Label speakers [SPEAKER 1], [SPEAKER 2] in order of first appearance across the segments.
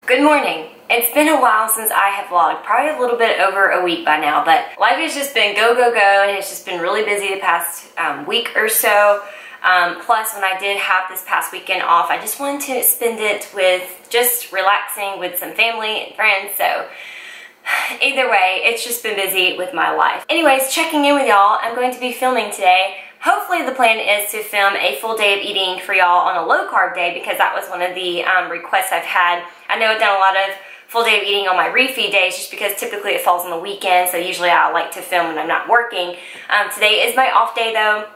[SPEAKER 1] Good morning. It's been a while since I have vlogged, probably a little bit over a week by now, but life has just been go, go, go, and it's just been really busy the past week or so. Plus, when I did have this past weekend off, I just wanted to spend it with just relaxing with some family and friends, so either way, it's just been busy with my life. Anyways, checking in with y'all, I'm going to be filming today. Hopefully the plan is to film a full day of eating for y'all on a low carb day because that was one of the requests I've had. I know I've done a lot of full day of eating on my refeed days just because typically it falls on the weekend, so usually I like to film when I'm not working. Today is my off day though,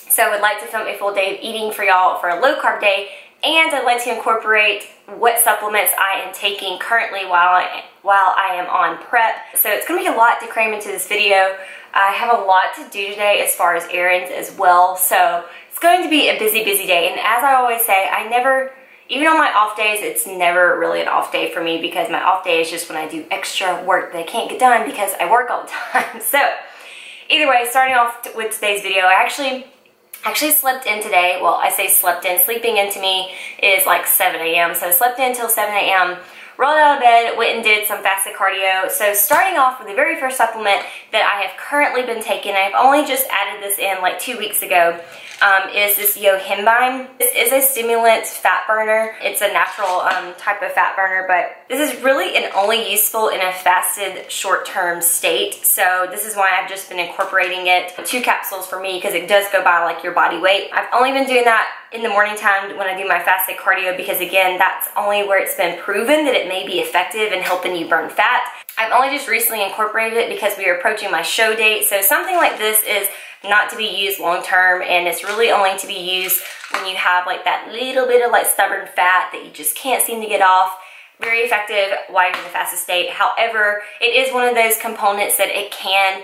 [SPEAKER 1] so I would like to film a full day of eating for y'all for a low carb day, and I'd like to incorporate what supplements I am taking currently while I am on prep. So it's going to be a lot to cram into this video. I have a lot to do today as far as errands as well, so it's going to be a busy, busy day. And as I always say, even on my off days, it's never really an off day for me because my off day is just when I do extra work that I can't get done because I work all the time. So either way, starting off with today's video, I actually slept in today. Well, I say slept in. Sleeping in to me is like 7 a.m. So I slept in until 7 a.m. Rolled out of bed, went and did some fasted cardio. So starting off with the very first supplement that I have currently been taking, I've only just added this in like 2 weeks ago, is this yohimbine. This is a stimulant fat burner. It's a natural type of fat burner, but this is really and only useful in a fasted short-term state. So this is why I've just been incorporating it. 2 capsules for me because it does go by like your body weight. I've only been doing that in the morning time when I do my fasted cardio because again, that's only where it's been proven that it may be effective in helping you burn fat. I've only just recently incorporated it because we are approaching my show date. So something like this is not to be used long term, and it's really only to be used when you have like that little bit of like stubborn fat that you just can't seem to get off. Very effective while you're in the fasted state. However, it is one of those components that it can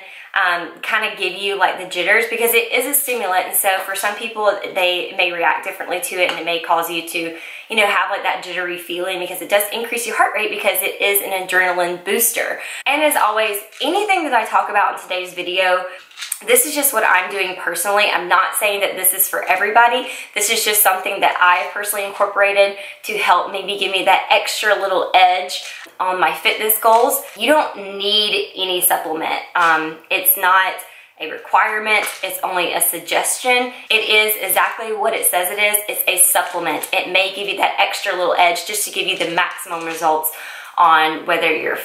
[SPEAKER 1] kind of give you like the jitters because it is a stimulant, and so for some people they may react differently to it, and it may cause you to, you know, have like that jittery feeling because it does increase your heart rate because it is an adrenaline booster. And as always, anything that I talk about in today's video, this is just what I'm doing personally. I'm not saying that this is for everybody. This is just something that I personally incorporated to help maybe give me that extra little edge on my fitness goals. You don't need any supplement. It's not a requirement. It's only a suggestion. It is exactly what it says it is. It's a supplement. It may give you that extra little edge just to give you the maximum results on whether you're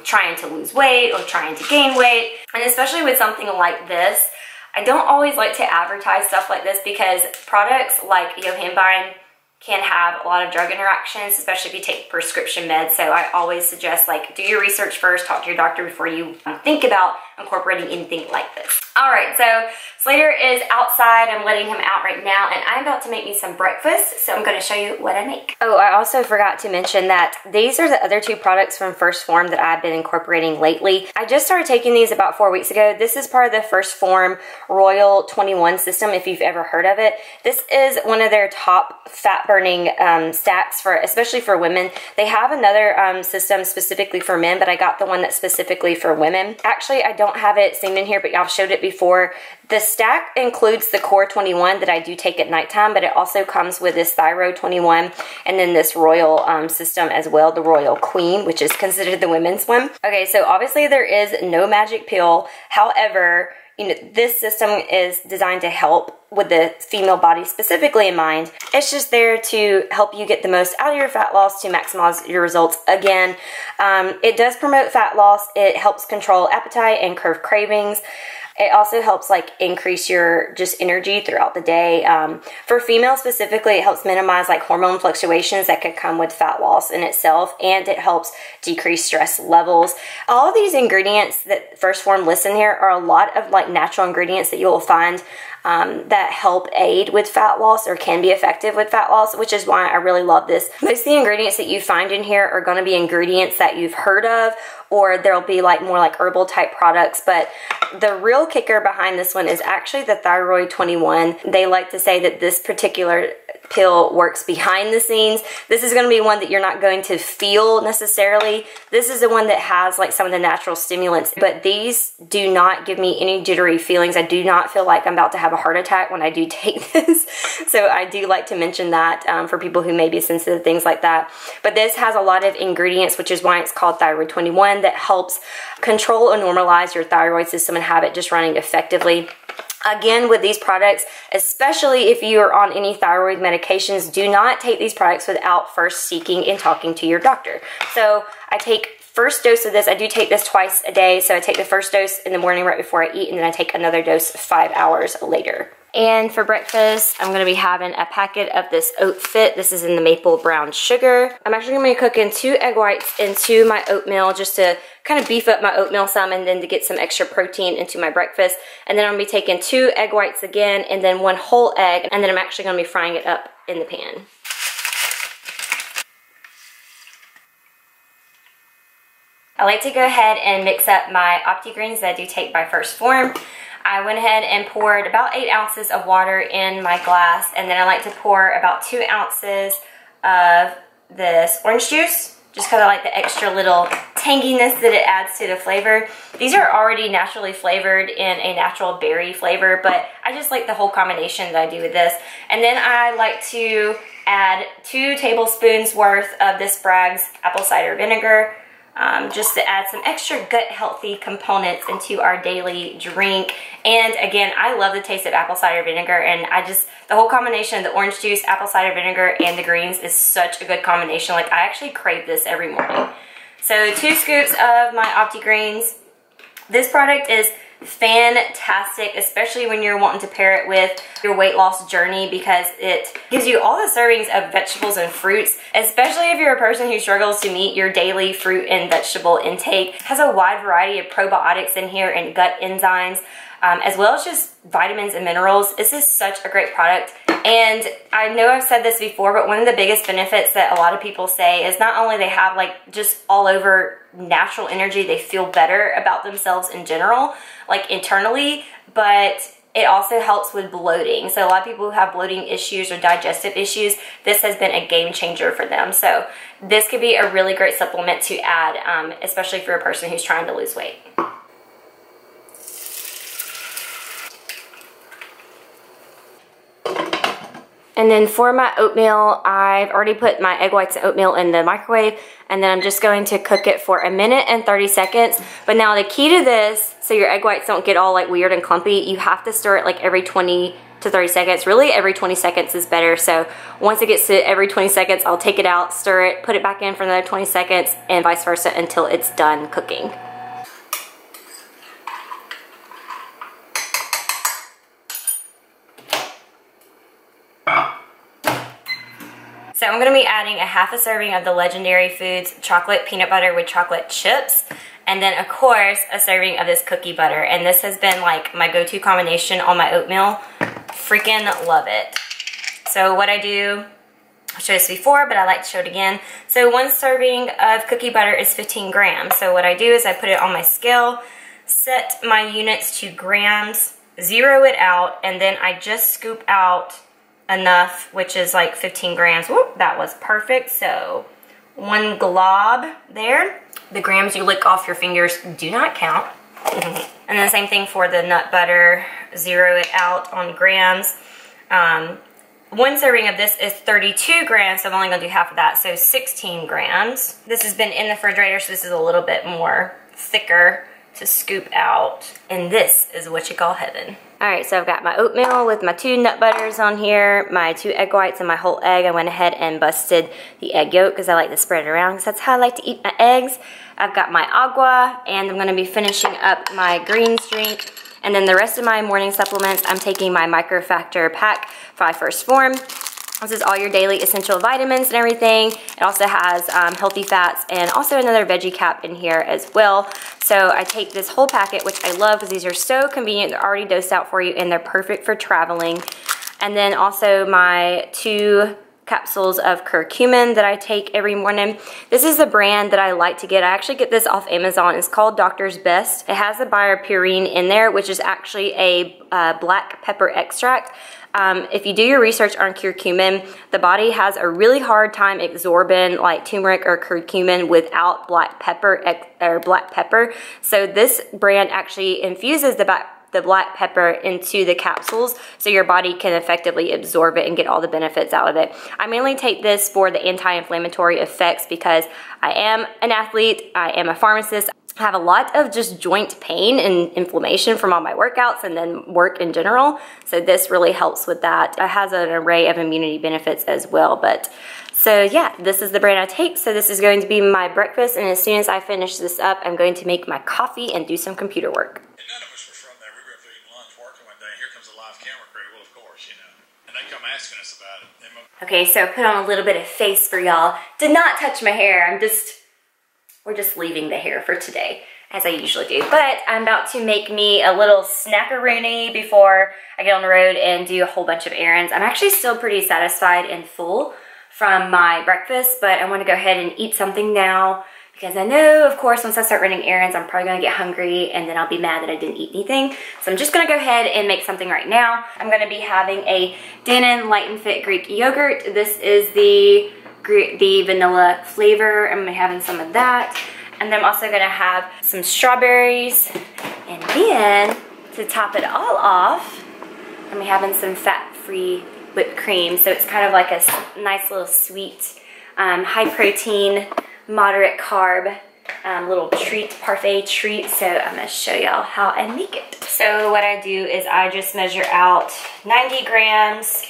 [SPEAKER 1] trying to lose weight or trying to gain weight. And especially with something like this, I don't always like to advertise stuff like this because products like yohimbine can have a lot of drug interactions, especially if you take prescription meds. So I always suggest like do your research first, talk to your doctor before you think about incorporating anything like this. All right, so Slater is outside. I'm letting him out right now, and I'm about to make me some breakfast, so I'm going to show you what I make. Oh, I also forgot to mention that these are the other 2 products from Phorm that I've been incorporating lately. I just started taking these about 4 weeks ago. This is part of the Phorm Royal 21 system, if you've ever heard of it. This is one of their top fat burning stacks, especially for women. They have another system specifically for men, but I got the one that's specifically for women. Actually, I don't have it seen in here, but I've showed it before. The stack includes the Core 21 that I do take at nighttime, but it also comes with this Thyroid 21 and then this Royal system as well, the Royal Queen, which is considered the women's one. Okay, so obviously there is no magic pill. However, you know, this system is designed to help with the female body specifically in mind. It's just there to help you get the most out of your fat loss to maximize your results. Again, it does promote fat loss. It helps control appetite and curb cravings. It also helps like increase your just energy throughout the day. For females specifically, it helps minimize like hormone fluctuations that could come with fat loss in itself, and it helps decrease stress levels. All of these ingredients that Phorm lists in here are a lot of like natural ingredients that you will find that help aid with fat loss or can be effective with fat loss, which is why I really love this. Most of the ingredients that you find in here are going to be ingredients that you've heard of, or there'll be like more like herbal type products, but the real kicker behind this one is actually the Thyroid 21. They like to say that this particular pill works behind the scenes. This is going to be one that you're not going to feel necessarily. This is the one that has like some of the natural stimulants, but these do not give me any jittery feelings. I do not feel like I'm about to have a heart attack when I do take this. So I do like to mention that for people who may be sensitive to things like that. But this has a lot of ingredients, which is why it's called Thyroid 21, that helps control and normalize your thyroid system and have it just running effectively. Again, with these products, especially if you are on any thyroid medications, do not take these products without first seeking and talking to your doctor. So I take first dose of this. I do take this twice a day. So I take the first dose in the morning right before I eat, and then I take another dose 5 hours later. And for breakfast, I'm going to be having a packet of this Oat Fit. This is in the maple brown sugar. I'm actually going to be cooking 2 egg whites into my oatmeal just to kind of beef up my oatmeal some, and then to get some extra protein into my breakfast. And then I'm going to be taking 2 egg whites again, and then 1 whole egg, and then I'm actually going to be frying it up in the pan. I like to go ahead and mix up my OptiGreens that I do take by First Phorm. I went ahead and poured about 8 ounces of water in my glass, and then I like to pour about 2 ounces of this orange juice, just because I like the extra little tanginess that it adds to the flavor. These are already naturally flavored in a natural berry flavor, but I just like the whole combination that I do with this. And then I like to add 2 tablespoons worth of this Bragg's apple cider vinegar, just to add some extra gut healthy components into our daily drink. And again, I love the taste of apple cider vinegar, and the whole combination of the orange juice, apple cider vinegar, and the greens is such a good combination. Like, I actually crave this every morning. So 2 scoops of my OptiGreens. This product is fantastic, especially when you're wanting to pair it with your weight loss journey, because it gives you all the servings of vegetables and fruits, especially if you're a person who struggles to meet your daily fruit and vegetable intake. It has a wide variety of probiotics in here and gut enzymes, as well as just vitamins and minerals. This is such a great product. And I know I've said this before, but one of the biggest benefits that a lot of people say is not only they have like just all over natural energy, they feel better about themselves in general, like internally, but it also helps with bloating. So a lot of people who have bloating issues or digestive issues, this has been a game changer for them. So this could be a really great supplement to add, especially for a person who's trying to lose weight. And then for my oatmeal, I've already put my egg whites and oatmeal in the microwave, and then I'm just going to cook it for 1 minute and 30 seconds. But now the key to this, so your egg whites don't get all like weird and clumpy, you have to stir it like every 20 to 30 seconds. Really, every 20 seconds is better. So once it gets to every 20 seconds, I'll take it out, stir it, put it back in for another 20 seconds, and vice versa until it's done cooking. So I'm going to be adding a half a serving of the Legendary Foods chocolate peanut butter with chocolate chips, and then of course a serving of this cookie butter. And this has been like my go-to combination on my oatmeal. Freaking love it. So what I do, I showed this before, but I like to show it again. So 1 serving of cookie butter is 15 grams. So what I do is I put it on my scale, set my units to grams, zero it out, and then I just scoop out enough, which is like 15 grams. Whoop, that was perfect. So 1 glob there. The grams you lick off your fingers do not count. And then the same thing for the nut butter, zero it out on grams. 1 serving of this is 32 grams, so I'm only gonna do half of that, so 16 grams. This has been in the refrigerator, so this is a little bit more thicker to scoop out. And this is what you call heaven. All right, so I've got my oatmeal with my 2 nut butters on here, my 2 egg whites and my whole egg. I went ahead and busted the egg yolk because I like to spread it around because that's how I like to eat my eggs. I've got my agua, and I'm gonna be finishing up my greens drink. And then the rest of my morning supplements, I'm taking my Microfactor pack by First Phorm. This is all your daily essential vitamins and everything. It also has healthy fats and also another veggie cap in here as well. So I take this whole packet, which I love because these are so convenient. They're already dosed out for you and they're perfect for traveling. And then also my 2 capsules of curcumin that I take every morning. This is the brand that I like to get. I actually get this off Amazon. It's called Doctor's Best. It has the biopurine in there, which is actually a black pepper extract. If you do your research on curcumin, the body has a really hard time absorbing like turmeric or curcumin without black pepper So this brand actually infuses the black pepper into the capsules so your body can effectively absorb it and get all the benefits out of it. I mainly take this for the anti-inflammatory effects because I am an athlete, I am a pharmacist, I have a lot of just joint pain and inflammation from all my workouts and then work in general. So this really helps with that. It has an array of immunity benefits as well. So yeah, this is the brand I take. So this is going to be my breakfast, and as soon as I finish this up, I'm going to make my coffee and do some computer work.
[SPEAKER 2] None of us were from there. We were up there eating lunch, working one day. Here comes a live camera crew. Well, of course, you know. And they come asking us about it.
[SPEAKER 1] Okay, so I put on a little bit of face for y'all. Did not touch my hair. We're just leaving the hair for today, as I usually do. But I'm about to make me a little snackaroonie before I get on the road and do a whole bunch of errands. I'm actually still pretty satisfied and full from my breakfast, but I want to go ahead and eat something now because I know, of course, once I start running errands, I'm probably going to get hungry and then I'll be mad that I didn't eat anything. So I'm just going to go ahead and make something right now. I'm going to be having a Dannon Light and Fit Greek yogurt. This is the vanilla flavor. I'm going to be having some of that. And then I'm also going to have some strawberries. And then, to top it all off, I'm going to be having some fat-free whipped cream. So it's kind of like a nice little sweet, high protein, moderate carb little treat, parfait treat. So I'm going to show y'all how I make it. So what I do is I just measure out 90 grams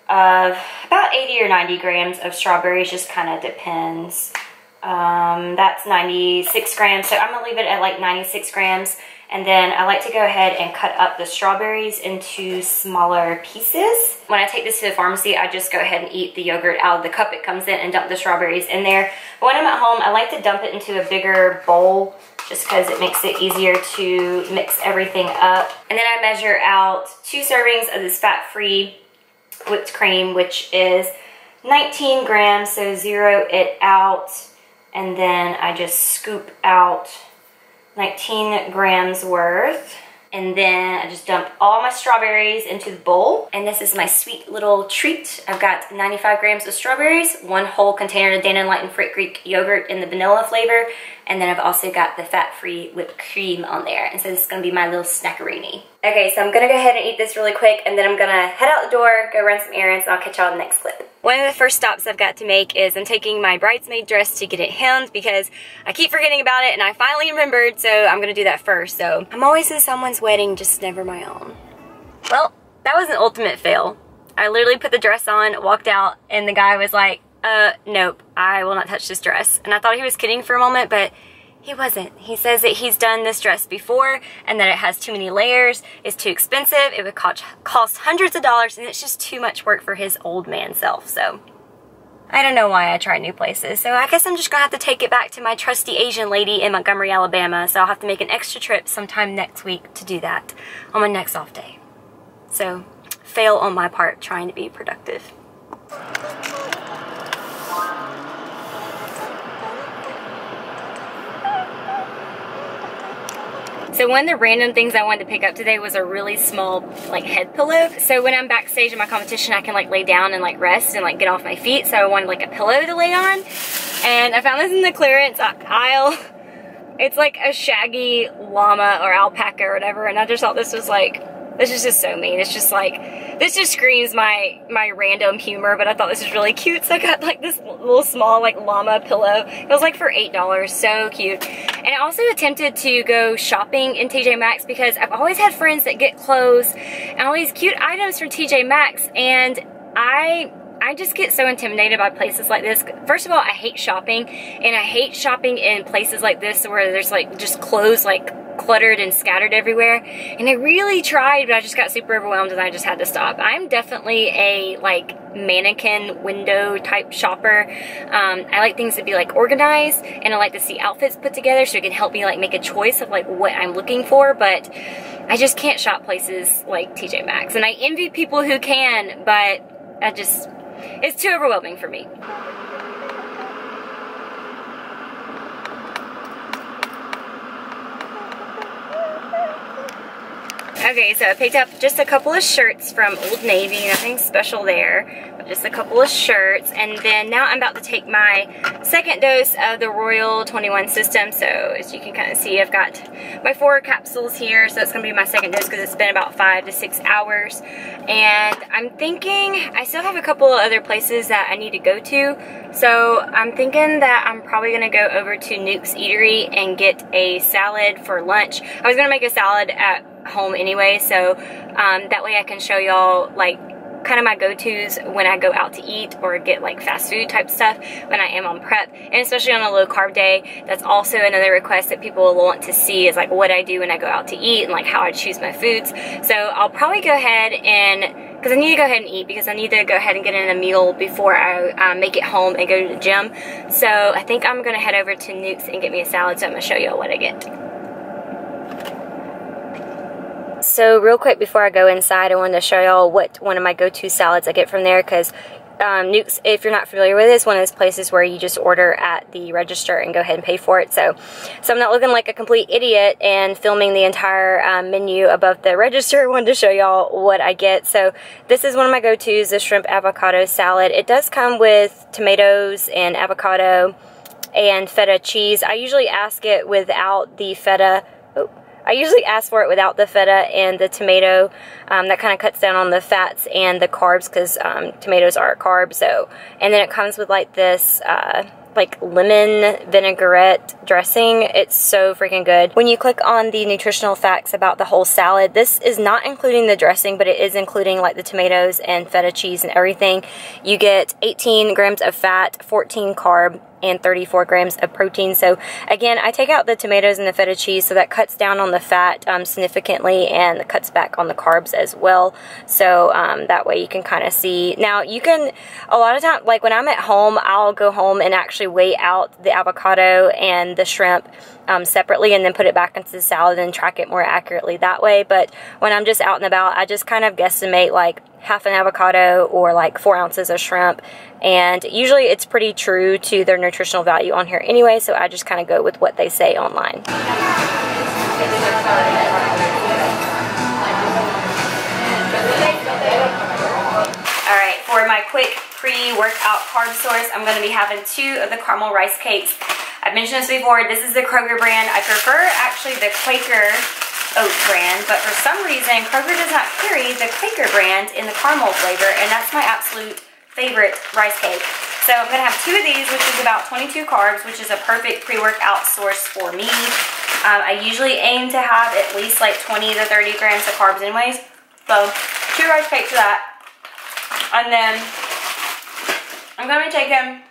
[SPEAKER 1] of, about 80 or 90 grams of strawberries, just kind of depends. That's 96 grams, so I'm gonna leave it at like 96 grams. And then I like to go ahead and cut up the strawberries into smaller pieces. When I take this to the pharmacy, I just go ahead and eat the yogurt out of the cup it comes in and dump the strawberries in there. But when I'm at home, I like to dump it into a bigger bowl just because it makes it easier to mix everything up. And then I measure out 2 servings of this fat-free whipped cream, which is 19 grams, so zero it out. And then I just scoop out 19 grams worth. And then I just dump all my strawberries into the bowl. And this is my sweet little treat. I've got 95 grams of strawberries, 1 whole container of Dannon Light and Fit Greek yogurt in the vanilla flavor. And then I've also got the fat-free whipped cream on there. And so this is gonna be my little snackaroonie. Okay, so I'm gonna go ahead and eat this really quick, and then I'm gonna head out the door, go run some errands, and I'll catch y'all in the next clip. One of the first stops I've got to make is I'm taking my bridesmaid dress to get it hemmed because I keep forgetting about it, and I finally remembered, so I'm gonna do that first. So I'm always at someone's wedding, just never my own. Well, that was an ultimate fail. I literally put the dress on, walked out, and the guy was like, nope, I will not touch this dress. And I thought he was kidding for a moment, but he wasn't. He says that he's done this dress before and that it has too many layers, it's too expensive, it would cost hundreds of dollars, and it's just too much work for his old man self. So I don't know why I try new places. So I guess I'm just gonna have to take it back to my trusty Asian lady in Montgomery, Alabama. So I'll have to make an extra trip sometime next week to do that on my next off day. So fail on my part trying to be productive. So one of the random things I wanted to pick up today was a really small like head pillow. So when I'm backstage in my competition, I can like lay down and like rest and like get off my feet. So I wanted like a pillow to lay on. And I found this in the clearance aisle. It's like a shaggy llama or alpaca or whatever. And I just thought this was like, this is just so mean. It's just like, this just screams my random humor, but I thought this was really cute. So I got like this little small like llama pillow. It was like for $8, so cute. And I also attempted to go shopping in TJ Maxx because I've always had friends that get clothes and all these cute items from TJ Maxx, and I just get so intimidated by places like this. First of all, I hate shopping, and I hate shopping in places like this where there's like just clothes like cluttered and scattered everywhere. And I really tried, but I just got super overwhelmed and I just had to stop. I'm definitely a like mannequin window type shopper. I like things to be like organized, and I like to see outfits put together so it can help me like make a choice of like what I'm looking for, but I just can't shop places like TJ Maxx. And I envy people who can, but it's too overwhelming for me. Okay, so I picked up just a couple of shirts from Old Navy, nothing special there, but just a couple of shirts. And then now I'm about to take my second dose of the Royal 21 system. So as you can kind of see, I've got my 4 capsules here. So that's gonna be my second dose because it's been about 5 to 6 hours. And I'm thinking, I still have a couple of other places that I need to go to. So I'm thinking that I'm probably gonna go over to Nuke's Eatery and get a salad for lunch. I was gonna make a salad at home anyway, so that way I can show y'all like kind of my go-tos when I go out to eat or get like fast food type stuff when I am on prep, and especially on a low carb day. That's also another request that people will want to see, is like what I do when I go out to eat and like how I choose my foods. So I'll probably go ahead and, because I need to go ahead and eat, because I need to go ahead and get in a meal before I make it home and go to the gym. So I think I'm gonna head over to Nuke's and get me a salad, so I'm gonna show y'all what I get. So real quick before I go inside, I wanted to show y'all what one of my go-to salads I get from there, because Nuke's, if you're not familiar with it, is one of those places where you just order at the register and go ahead and pay for it. So I'm not looking like a complete idiot and filming the entire menu above the register. I wanted to show y'all what I get. So this is one of my go-tos, the shrimp avocado salad. It does come with tomatoes and avocado and feta cheese. I usually ask it without the feta. I usually ask for it without the feta and the tomato. That kind of cuts down on the fats and the carbs, because tomatoes are a carb. So, and then it comes with like this like lemon vinaigrette dressing. It's so freaking good. When you click on the nutritional facts about the whole salad, this is not including the dressing, but it is including like the tomatoes and feta cheese and everything. You get 18 grams of fat, 14 carb, and 34 grams of protein. So again, I take out the tomatoes and the feta cheese, so that cuts down on the fat significantly and cuts back on the carbs as well. So that way you can kind of see. Now you can, a lot of times, like when I'm at home, I'll go home and actually weigh out the avocado and the shrimp separately and then put it back into the salad and track it more accurately that way. But when I'm just out and about, I just kind of guesstimate like half an avocado or like 4 ounces of shrimp, and usually it's pretty true to their nutritional value on here anyway, so I just kind of go with what they say online. Alright, for my quick pre-workout carb source, I'm going to be having 2 of the caramel rice cakes. I've mentioned this before, this is the Kroger brand. I prefer actually the Quaker oat brand, but for some reason Kroger does not carry the Quaker brand in the caramel flavor, and that's my absolute favorite rice cake. So I'm going to have 2 of these, which is about 22 carbs, which is a perfect pre-workout source for me. I usually aim to have at least like 20 to 30 grams of carbs anyways. So 2 rice cakes for that. And then I'm going to be taking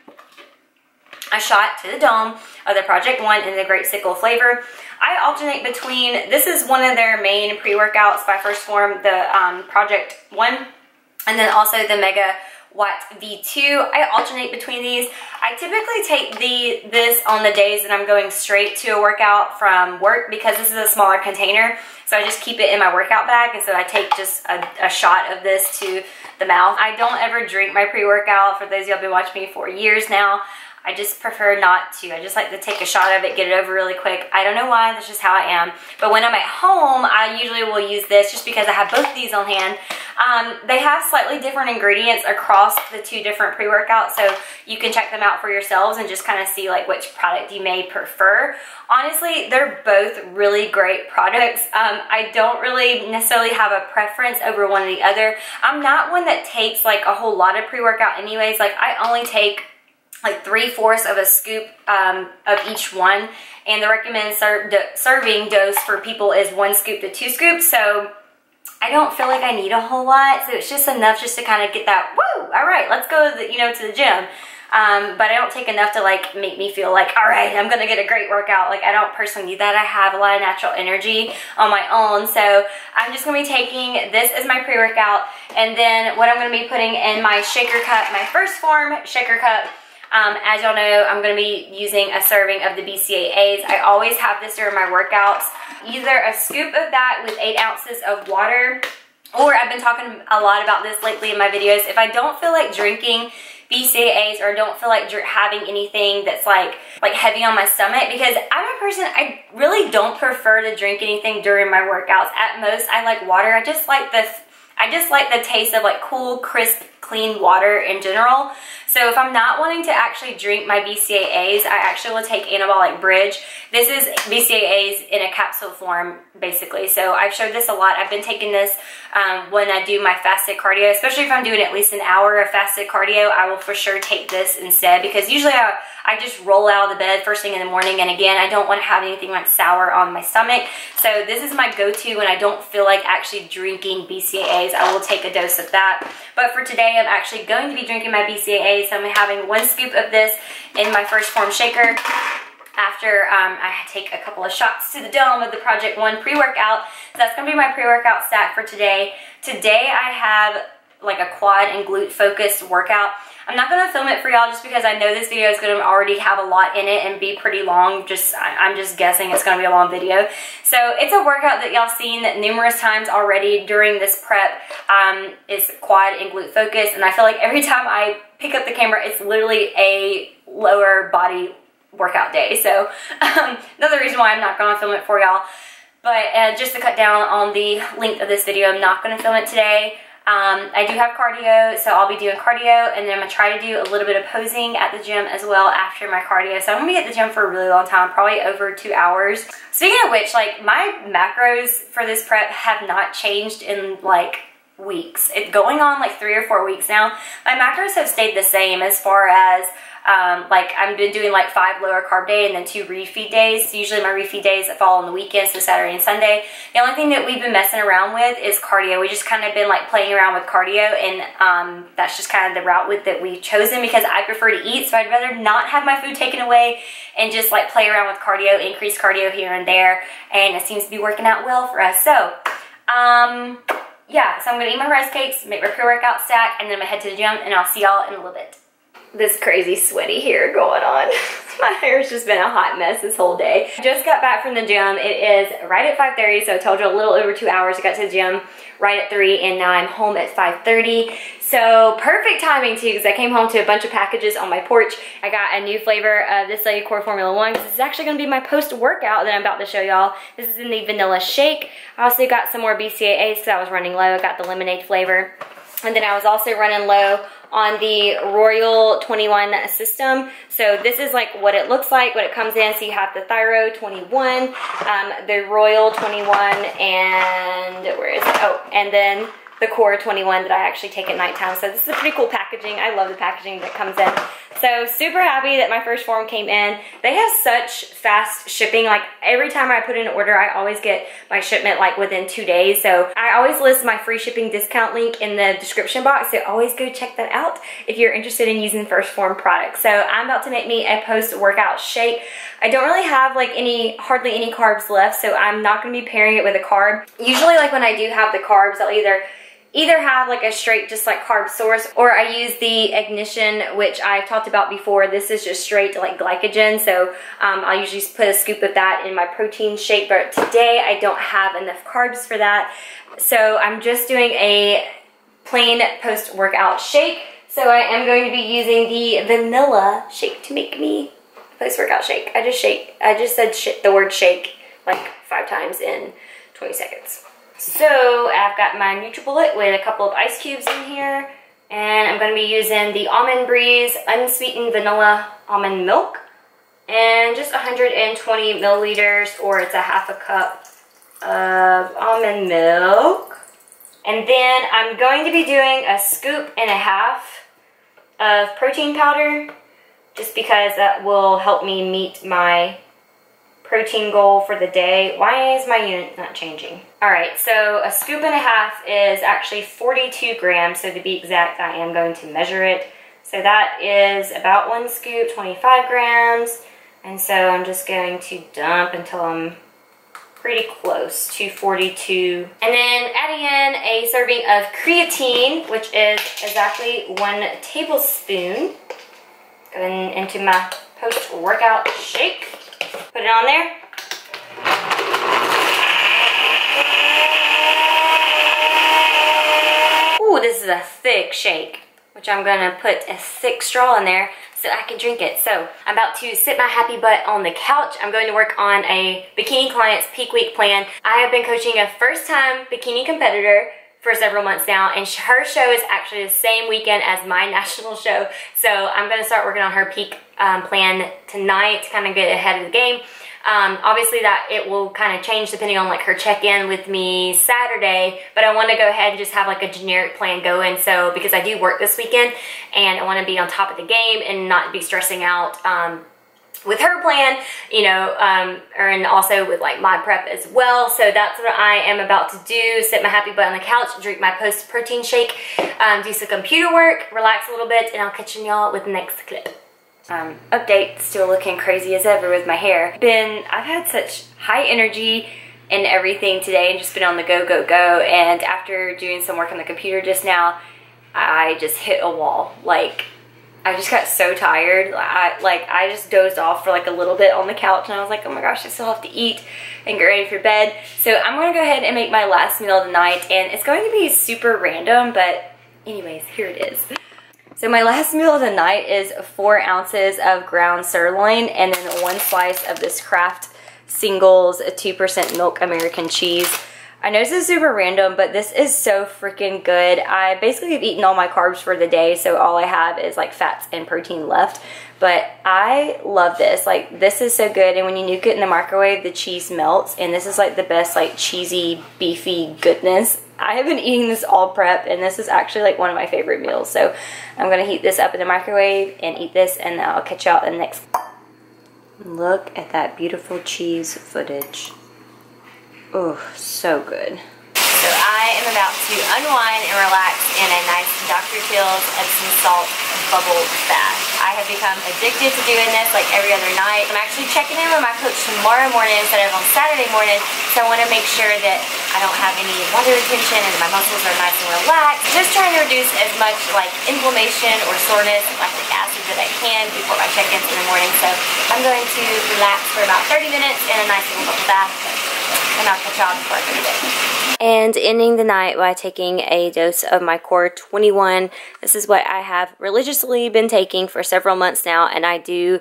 [SPEAKER 1] a shot to the dome of the Project One in the Great Sickle flavor. I alternate between, this is one of their main pre-workouts by Phorm, the Project One, and then also the Mega Watt V2. I alternate between these. I typically take this on the days that I'm going straight to a workout from work, because this is a smaller container, so I just keep it in my workout bag, and so I take just a shot of this to the mouth. I don't ever drink my pre-workout. For those of y'all been watching me for years now, I just prefer not to. I just like to take a shot of it, get it over really quick. I don't know why, that's just how I am. But when I'm at home, I usually will use this just because I have both these on hand. They have slightly different ingredients across the 2 different pre-workouts, so you can check them out for yourselves and just kind of see like which product you may prefer. Honestly, they're both really great products. I don't really necessarily have a preference over one or the other. I'm not one that takes like a whole lot of pre-workout anyways. Like I only take like 3/4 of a scoop of each one, and the recommended serving dose for people is 1 scoop to 2 scoops. So I don't feel like I need a whole lot, so it's just enough just to kind of get that, woo, all right, let's go to the, to the gym. But I don't take enough to like make me feel like, all right, I'm gonna get a great workout. Like I don't personally need that. I have a lot of natural energy on my own, so I'm just gonna be taking this as my pre-workout, and then what I'm gonna be putting in my shaker cup, my first Phorm shaker cup. As y'all know, I'm going to be using a serving of the BCAAs. I always have this during my workouts. Either a scoop of that with 8 ounces of water, or I've been talking a lot about this lately in my videos, if I don't feel like drinking BCAAs or don't feel like having anything that's like heavy on my stomach, because I'm a person, I really don't prefer to drink anything during my workouts. At most, I like water. I just like the taste of like cool, crisp, clean water in general. So if I'm not wanting to actually drink my BCAAs, I actually will take Anabolic Bridge. This is BCAAs in a capsule form, basically. So I've showed this a lot. I've been taking this when I do my fasted cardio, especially if I'm doing at least an hour of fasted cardio. I will for sure take this instead, because usually I just roll out of the bed first thing in the morning, and again, I don't want to have anything like sour on my stomach. So this is my go-to when I don't feel like actually drinking BCAAs. I will take a dose of that. But for today, I'm actually going to be drinking my BCAAs. So I'm having 1 scoop of this in my first Phorm shaker after I take a couple of shots to the dome of the Project One pre-workout. So that's going to be my pre-workout stack for today. Today I have like a quad and glute focused workout. I'm not going to film it for y'all just because I know this video is going to already have a lot in it and be pretty long. I'm just guessing it's going to be a long video. So it's a workout that y'all seen numerous times already during this prep. It's quad and glute focused, and I feel like every time I pick up the camera, it's literally a lower body workout day. So another reason why I'm not going to film it for y'all. But just to cut down on the length of this video, I'm not going to film it today. I do have cardio, so I'll be doing cardio, and then I'm going to try to do a little bit of posing at the gym as well after my cardio. So I'm going to be at the gym for a really long time, probably over 2 hours. Speaking of which, like, my macros for this prep have not changed in like weeks. It's going on like 3 or 4 weeks now. My macros have stayed the same as far as like I've been doing like 5 lower carb days and then 2 refeed days. So usually my refeed days fall on the weekends, so Saturday and Sunday. The only thing that we've been messing around with is cardio. We just kind of been like playing around with cardio, and that's just kind of the route that we've chosen because I prefer to eat, so I'd rather not have my food taken away and just like play around with cardio, increase cardio here and there, and it seems to be working out well for us. So yeah, so I'm gonna eat my rice cakes, make my pre-workout stack, and then I'm gonna head to the gym, and I'll see y'all in a little bit. This crazy sweaty hair going on. My hair's just been a hot mess this whole day. Just got back from the gym. It is right at 5:30, so I told you a little over 2 hours. I got to the gym right at 3, and now I'm home at 5:30. So perfect timing too, because I came home to a bunch of packages on my porch. I got a new flavor of this Lady Core Formula 1, because this is actually going to be my post-workout that I'm about to show y'all. This is in the vanilla shake. I also got some more BCAAs because I was running low. I got the lemonade flavor. And then I was also running low on the Royal 21 system. So this is like what it looks like, what it comes in. So you have the Thyro 21, the Royal 21, and where is it? Oh, and then the Core 21 that I actually take at nighttime. So this is a pretty cool packaging. I love the packaging that comes in. So super happy that my first Phorm came in. They have such fast shipping. Like every time I put in an order, I always get my shipment like within 2 days. So I always list my free shipping discount link in the description box. So always go check that out if you're interested in using first Phorm products. So I'm about to make me a post-workout shake. I don't really have like hardly any carbs left, so I'm not going to be pairing it with a carb. Usually like when I do have the carbs, I'll either have like a straight just like carb source, or I use the Ignition, which I've talked about before. This is just straight like glycogen, so I'll usually just put a scoop of that in my protein shake, but today I don't have enough carbs for that, so I'm just doing a plain post-workout shake. So I am going to be using the vanilla shake to make me post-workout shake. I just said the word shake like 5 times in 20 seconds. So I've got my NutriBullet with a couple of ice cubes in here, and I'm going to be using the Almond Breeze unsweetened vanilla almond milk, and just 120 milliliters, or it's a ½ a cup of almond milk. And then I'm going to be doing a scoop and a half of protein powder, just because that will help me meet my protein goal for the day. Why is my unit not changing? All right, so a scoop and a half is actually 42 grams. So to be exact, I am going to measure it. So that is about 1 scoop, 25 grams. And so I'm just going to dump until I'm pretty close to 42. And then adding in a serving of creatine, which is exactly 1 tablespoon. Going into my post-workout shake. Put it on there. this is a thick shake, which I'm gonna put a thick straw in there so I can drink it. So I'm about to sit my happy butt on the couch. I'm going to work on a bikini client's peak week plan. I have been coaching a first-time bikini competitor for several months now, and her show is actually the same weekend as my national show. So I'm gonna start working on her peak plan tonight to kind of get ahead of the game. Obviously that it will kind of change depending on like her check-in with me Saturday, but I want to go ahead and just have like a generic plan going. So because I do work this weekend and I want to be on top of the game and not be stressing out with her plan, you know, and also with like my prep as well. So that's what I am about to do. Sit my happy butt on the couch, drink my post-protein shake, do some computer work, relax a little bit, and I'll catch y'all with the next clip. Update, still looking crazy as ever with my hair. I've had such high energy and everything today and just been on the go, go, go. And after doing some work on the computer just now, I just hit a wall. Like, I just got so tired. I just dozed off for like a little bit on the couch and I was like, oh my gosh, I still have to eat and get ready for bed. So I'm gonna go ahead and make my last meal of the night, and it's going to be super random, but anyways, here it is. So my last meal of the night is 4 ounces of ground sirloin and then 1 slice of this Kraft Singles 2% milk American cheese. I know this is super random, but this is so freaking good. I basically have eaten all my carbs for the day, so all I have is like fats and protein left. But I love this. Like, this is so good, and when you nuke it in the microwave, the cheese melts, and this is like the best like cheesy, beefy goodness. I have been eating this all prep, and this is actually like one of my favorite meals. So I'm gonna heat this up in the microwave and eat this, and I'll catch y'all in the next. Look at that beautiful cheese footage. Oh, so good. So I am about to unwind and relax in a nice Dr. Teal's Epsom salt bubble bath. I have become addicted to doing this like every other night. I'm actually checking in with my coach tomorrow morning instead of on Saturday morning, so I want to make sure that I don't have any water retention and my muscles are nice and relaxed. Just trying to reduce as much like inflammation or soreness and lactic acid that I can before my check-ins in the morning. So I'm going to relax for about 30 minutes in a nice little bubble bath, and I'll catch y'all before I go to bed. And ending the night by taking a dose of my Core 21. This is what I have religiously been taking for several months now, and I do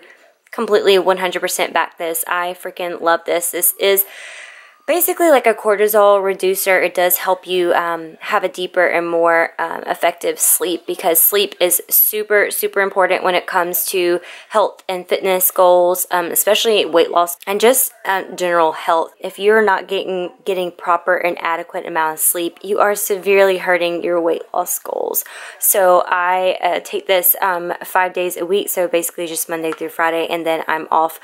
[SPEAKER 1] completely 100% back this. I freaking love this. This is basically like a cortisol reducer. It does help you have a deeper and more effective sleep, because sleep is super, super important when it comes to health and fitness goals, especially weight loss and just general health. If you're not getting proper and adequate amount of sleep, you are severely hurting your weight loss goals. So I take this 5 days a week, so basically just Monday through Friday, and then I'm off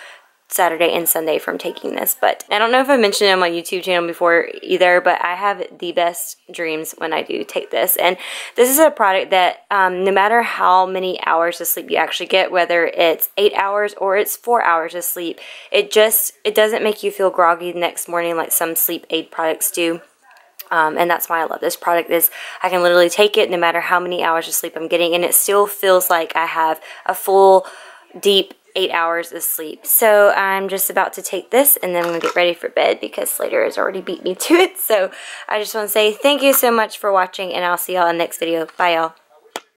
[SPEAKER 1] Saturday and Sunday from taking this. But I don't know if I mentioned it on my YouTube channel before either, but I have the best dreams when I do take this. And this is a product that no matter how many hours of sleep you actually get, whether it's 8 hours or it's 4 hours of sleep, it doesn't make you feel groggy the next morning like some sleep aid products do. And that's why I love this product. Is I can literally take it no matter how many hours of sleep I'm getting, and it still feels like I have a full, deep 8 hours of sleep. So I'm just about to take this, and then I'm gonna get ready for bed because Slater has already beat me to it. So I just want to say thank you so much for watching, and I'll see y'all in the next video. Bye, y'all.